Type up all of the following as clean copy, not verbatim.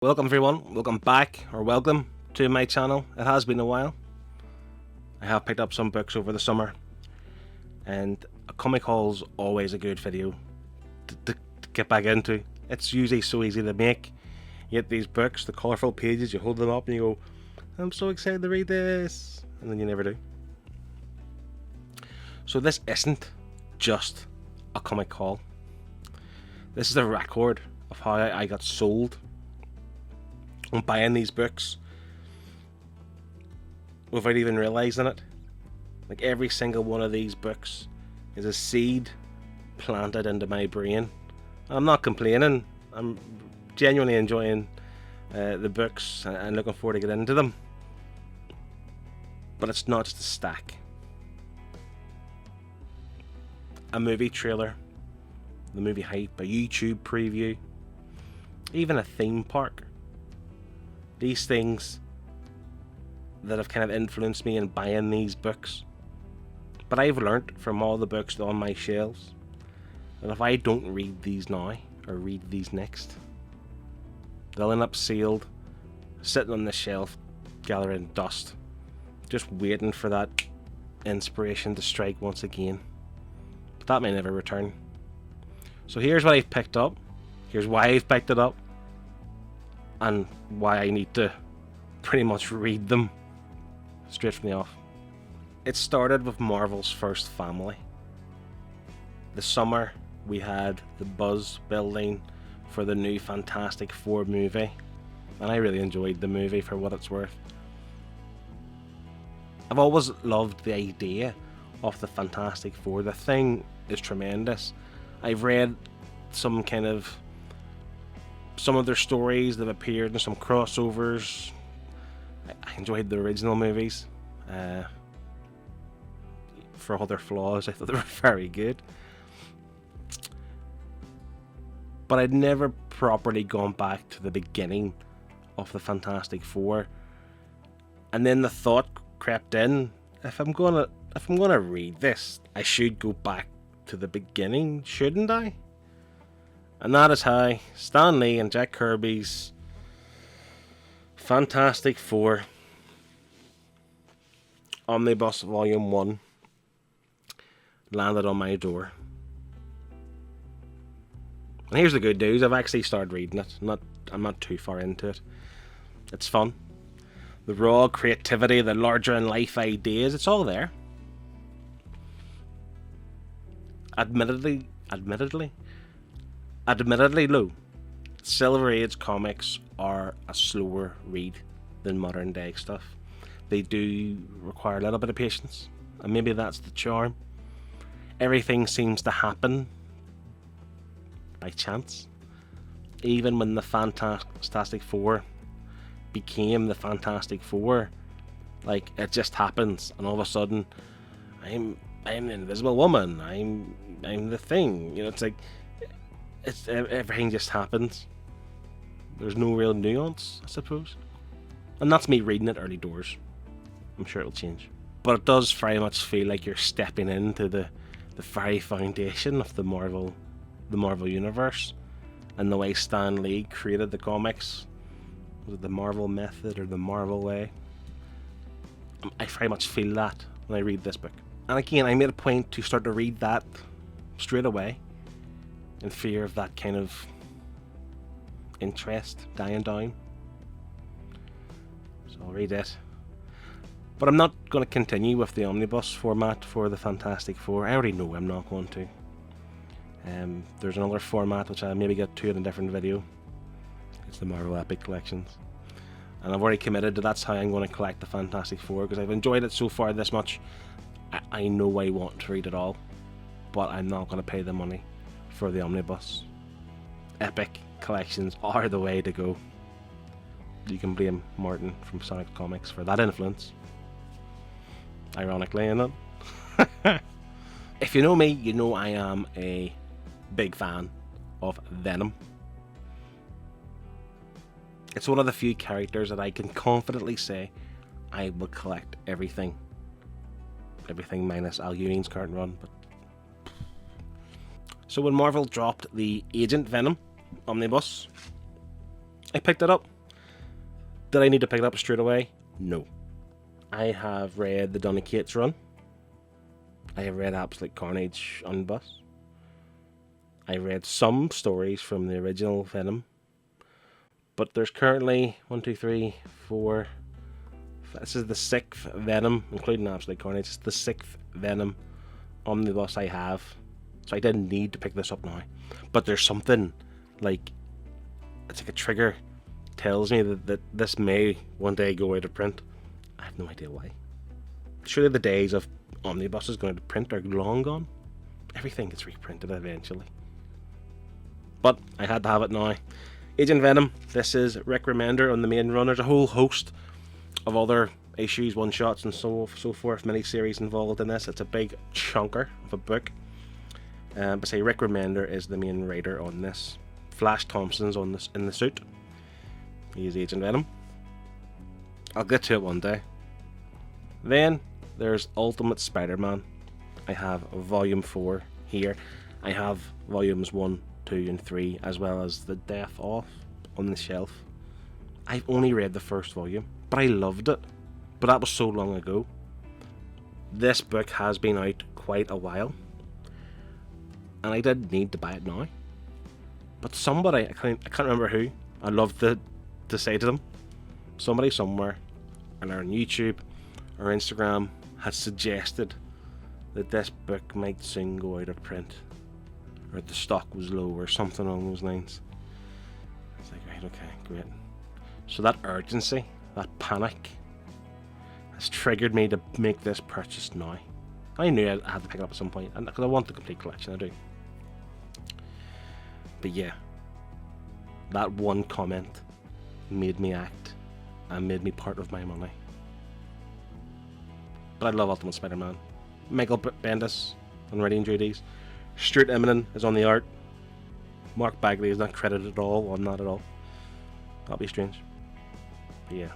Welcome everyone, welcome back, or welcome to my channel. It has been a while. I have picked up some books over the summer, and a comic haul is always a good video to get back into. It's usually so easy to make. You get these books, the colourful pages, you hold them up and you go, I'm so excited to read this, and then you never do. So this isn't just a comic haul. This is a record of how I got sold on buying these books without even realising it. Like, every single one of these books is a seed planted into my brain. I'm not complaining. I'm genuinely enjoying the books and looking forward to get into them. But it's not just a stack. A movie trailer, the movie hype, a YouTube preview, even a theme park. These things that have kind of influenced me in buying these books. But I've learnt from all the books on my shelves that if I don't read these now, or read these next, they'll end up sealed, sitting on the shelf, gathering dust, just waiting for that inspiration to strike once again. But that may never return. So here's what I've picked up, here's why I've picked it up, and why I need to pretty much read them straight from the off. It started with Marvel's first family. This summer we had the buzz building for the new Fantastic Four movie, and I really enjoyed the movie for what it's worth. I've always loved the idea of the Fantastic Four. The thing is tremendous. I've read some of their stories that have appeared in some crossovers. I enjoyed the original movies. For all their flaws, I thought they were very good. But I'd never properly gone back to the beginning of the Fantastic Four. And then the thought crept in, if I'm gonna read this, I should go back to the beginning, shouldn't I? And that is how Stan Lee and Jack Kirby's Fantastic Four Omnibus Volume 1 landed on my door. And here's the good news, I've actually started reading it. I'm not too far into it. It's fun. The raw creativity, the larger in life ideas, it's all there. Admittedly, Lou, Silver Age comics are a slower read than modern day stuff. They do require a little bit of patience, and maybe that's the charm. Everything seems to happen by chance. Even when the Fantastic Four became the Fantastic Four, like, it just happens, and all of a sudden, I'm the Invisible Woman. I'm the Thing. You know, it's like, everything just happens. There's no real nuance, I suppose. And that's me reading it early doors. I'm sure it'll change. But it does very much feel like you're stepping into the very foundation of the Marvel universe, and the way Stan Lee created the comics. Was it the Marvel method or the Marvel way? I very much feel that when I read this book. And again, I made a point to start to read that straight away, in fear of that kind of interest dying down. So I'll read it. But I'm not going to continue with the omnibus format for the Fantastic Four. I already know I'm not going to. There's another format which I'll maybe get to in a different video. It's the Marvel Epic Collections. And I've already committed to that's how I'm going to collect the Fantastic Four, because I've enjoyed it so far this much. I know I want to read it all, but I'm not going to pay the money for the omnibus. Epic Collections are the way to go. You can blame Martin from Sonic Comics for that influence. Ironically, isn't it? If you know me, you know I am a big fan of Venom. It's one of the few characters that I can confidently say I will collect everything. Everything minus Al Ewing's current run. But so when Marvel dropped the Agent Venom Omnibus, I picked it up. Did I need to pick it up straight away? No. I have read the Donny Cates run. I have read Absolute Carnage Omnibus. I read some stories from the original Venom. But there's currently 1, 2, 3, 4. This is the 6th Venom, including Absolute Carnage. It's the 6th Venom Omnibus I have. So I didn't need to pick this up now. But there's something like, it's like a trigger tells me that this may one day go out of print. I have no idea why. Surely the days of omnibuses going to print are long gone. Everything gets reprinted eventually. But I had to have it now. Agent Venom. This is Rick Remender on the main run. There's a whole host of other issues, one-shots and so forth, mini-series involved in this. It's a big chunker of a book. But say Rick Remender is the main writer on this. Flash Thompson's on this in the suit. He's Agent Venom. I'll get to it one day. Then there's Ultimate Spider-Man. I have Volume 4 here. I have Volumes 1, 2 and 3, as well as the Death Off on the shelf. I've only read the first volume, but I loved it. But that was so long ago. This book has been out quite a while, and I didn't need to buy it now. But somebody, I can't remember who, I'd love to say to them, somebody somewhere, either on YouTube or Instagram, has suggested that this book might soon go out of print, or the stock was low, or something along those lines. It's like, right, okay, great. So that urgency, that panic, has triggered me to make this purchase now. I knew I had to pick it up at some point, and because I want the complete collection, I do. But yeah, that one comment made me act and made me part of my money. But I love Ultimate Spider-Man. Michael Bendis on writing duties. Stuart Immonen is on the art. Mark Bagley is not credited at all on that at all. That'll be strange. But yeah,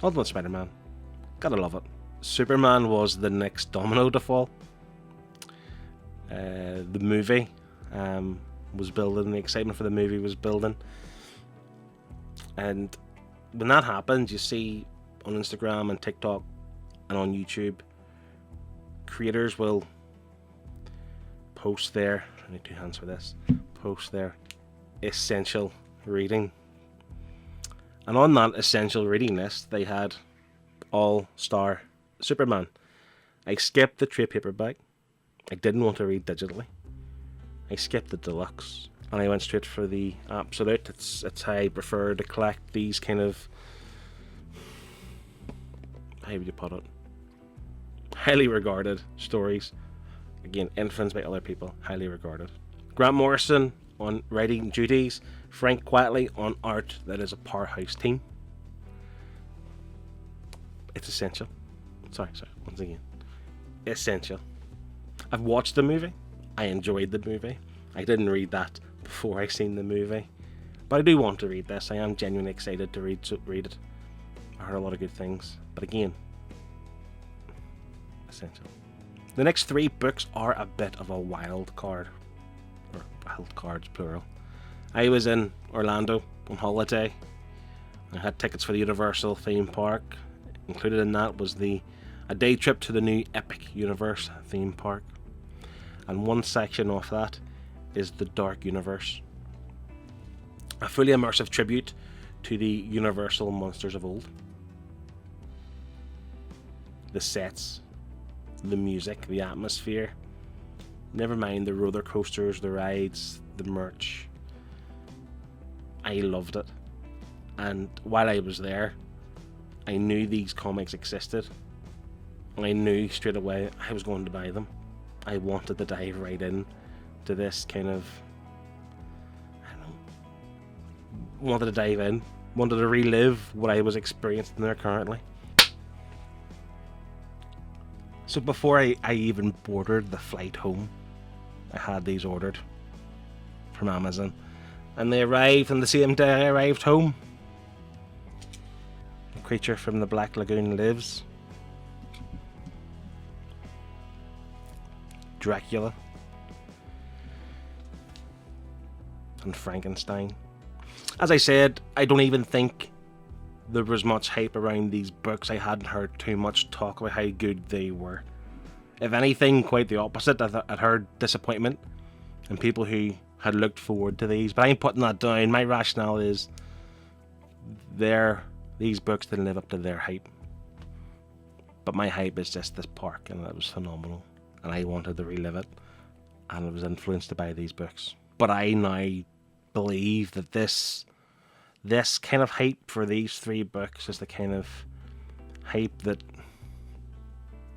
Ultimate Spider-Man. Gotta love it. Superman was the next domino to fall. The movie was building. The excitement for the movie was building. And when that happens, you see on Instagram and TikTok and on YouTube, creators will post their, I need 2 hands for this, post their essential reading. And on that essential reading list, they had All-Star Superman. I skipped the trade paperback. I didn't want to read digitally. I skipped the deluxe, and I went straight for the absolute. It's how I prefer to collect these kind of, how would you put it, highly regarded stories. Again, influenced by other people, highly regarded. Grant Morrison on writing duties, Frank Quitely on art. That is a powerhouse team. It's essential. Sorry, once again. Essential. I've watched the movie. I enjoyed the movie. I didn't read that before I seen the movie. But I do want to read this. I am genuinely excited to read it. I heard a lot of good things. But again, essential. The next 3 books are a bit of a wild card. Or wild cards, plural. I was in Orlando on holiday. I had tickets for the Universal theme park. Included in that was a day trip to the new Epic Universe theme park. And one section of that is the Dark Universe. A fully immersive tribute to the Universal Monsters of old. The sets, the music, the atmosphere. Never mind the roller coasters, the rides, the merch. I loved it. And while I was there, I knew these comics existed. I knew straight away I was going to buy them. I wanted to dive right in to this kind of, I don't know, wanted to dive in, wanted to relive what I was experiencing there currently. So before I even boarded the flight home, I had these ordered from Amazon, and they arrived on the same day I arrived home. The Creature from the Black Lagoon Lives, Dracula, and Frankenstein. As I said, I don't even think there was much hype around these books. I hadn't heard too much talk about how good they were. If anything, quite the opposite. I'd heard disappointment in people who had looked forward to these. But I'm putting that down. My rationale is these books didn't live up to their hype. But my hype is just this park, and it was phenomenal. And I wanted to relive it. And I was influenced by these books. But I now believe that this kind of hype for these 3 books is the kind of hype that,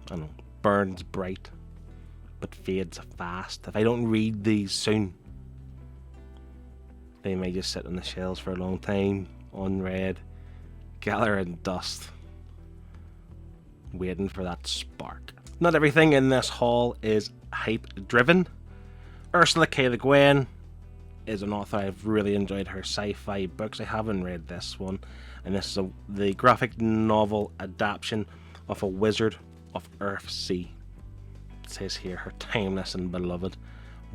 I don't know, burns bright but fades fast. If I don't read these soon, they may just sit on the shelves for a long time, unread, gathering dust, waiting for that spark. Not everything in this haul is hype driven. Ursula K. Le Guin is an author. I've really enjoyed her sci-fi books. I haven't read this one, and this is the graphic novel adaptation of A Wizard of Earthsea. It says here, her timeless and beloved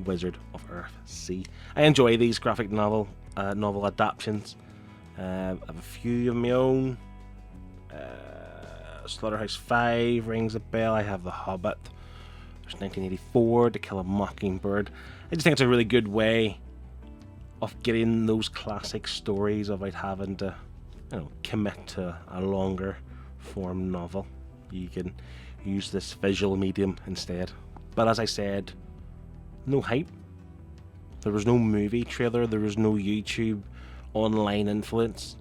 Wizard of Earthsea. I enjoy these graphic novel adaptations. I have a few of my own. Slaughterhouse 5 rings a bell. I have The Hobbit. There's 1984, To Kill a Mockingbird. I just think it's a really good way of getting those classic stories without having to, commit to a longer form novel. You can use this visual medium instead. But as I said, no hype. There was no movie trailer. There was no YouTube online influence.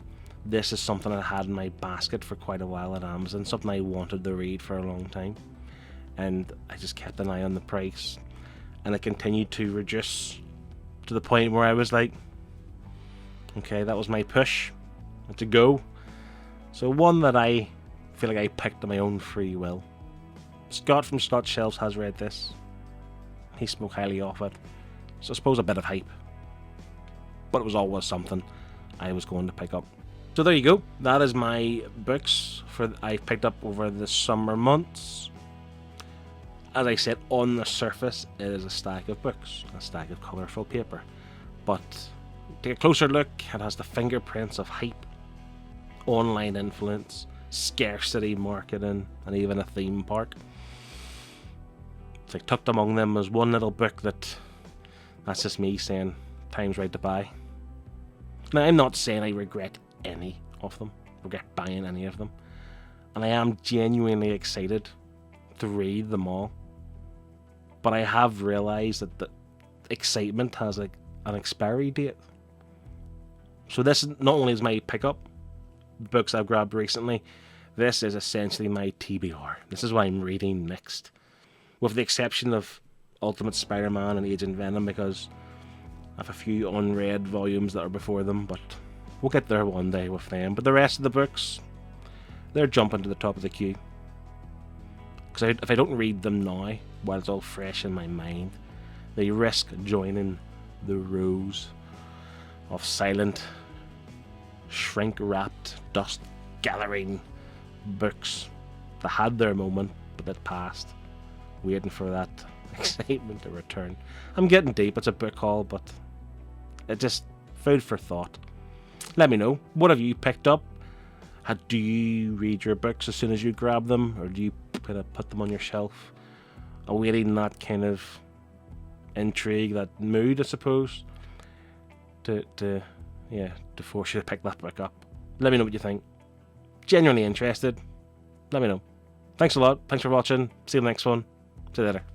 This is something I had in my basket for quite a while at Amazon. Something I wanted to read for a long time. And I just kept an eye on the price. And it continued to reduce to the point where I was like, okay, that was my push. To go. So one that I feel like I picked on my own free will. Scott from Scott Shelves has read this. He spoke highly of it. So I suppose a bit of hype. But it was always something I was going to pick up. So there you go. That is my books I've picked up over the summer months. As I said, on the surface, it is a stack of books, a stack of colourful paper. But take a closer look, it has the fingerprints of hype, online influence, scarcity marketing, and even a theme park. It's like tucked among them is one little book that's just me saying, time's right to buy. Now, I'm not saying I regret any of them, regret buying any of them. And I am genuinely excited to read them all. But I have realised that the excitement has an expiry date. So this not only is my pickup, books I've grabbed recently, this is essentially my TBR. This is what I'm reading next. With the exception of Ultimate Spider-Man and Agent Venom, because I have a few unread volumes that are before them, but we'll get there one day with them. But the rest of the books, they're jumping to the top of the queue. Because if I don't read them now, while it's all fresh in my mind, they risk joining the rows of silent, shrink-wrapped, dust-gathering books that had their moment, but that passed, waiting for that excitement to return. I'm getting deep, it's a book haul, but it just food for thought. Let me know, what have you picked up? Do you read your books as soon as you grab them, or do you kind of put them on your shelf, awaiting that kind of intrigue, that mood, I suppose, to force you to pick that book up? Let me know what you think. Genuinely interested. Let me know. Thanks a lot. Thanks for watching. See you in the next one. See you later.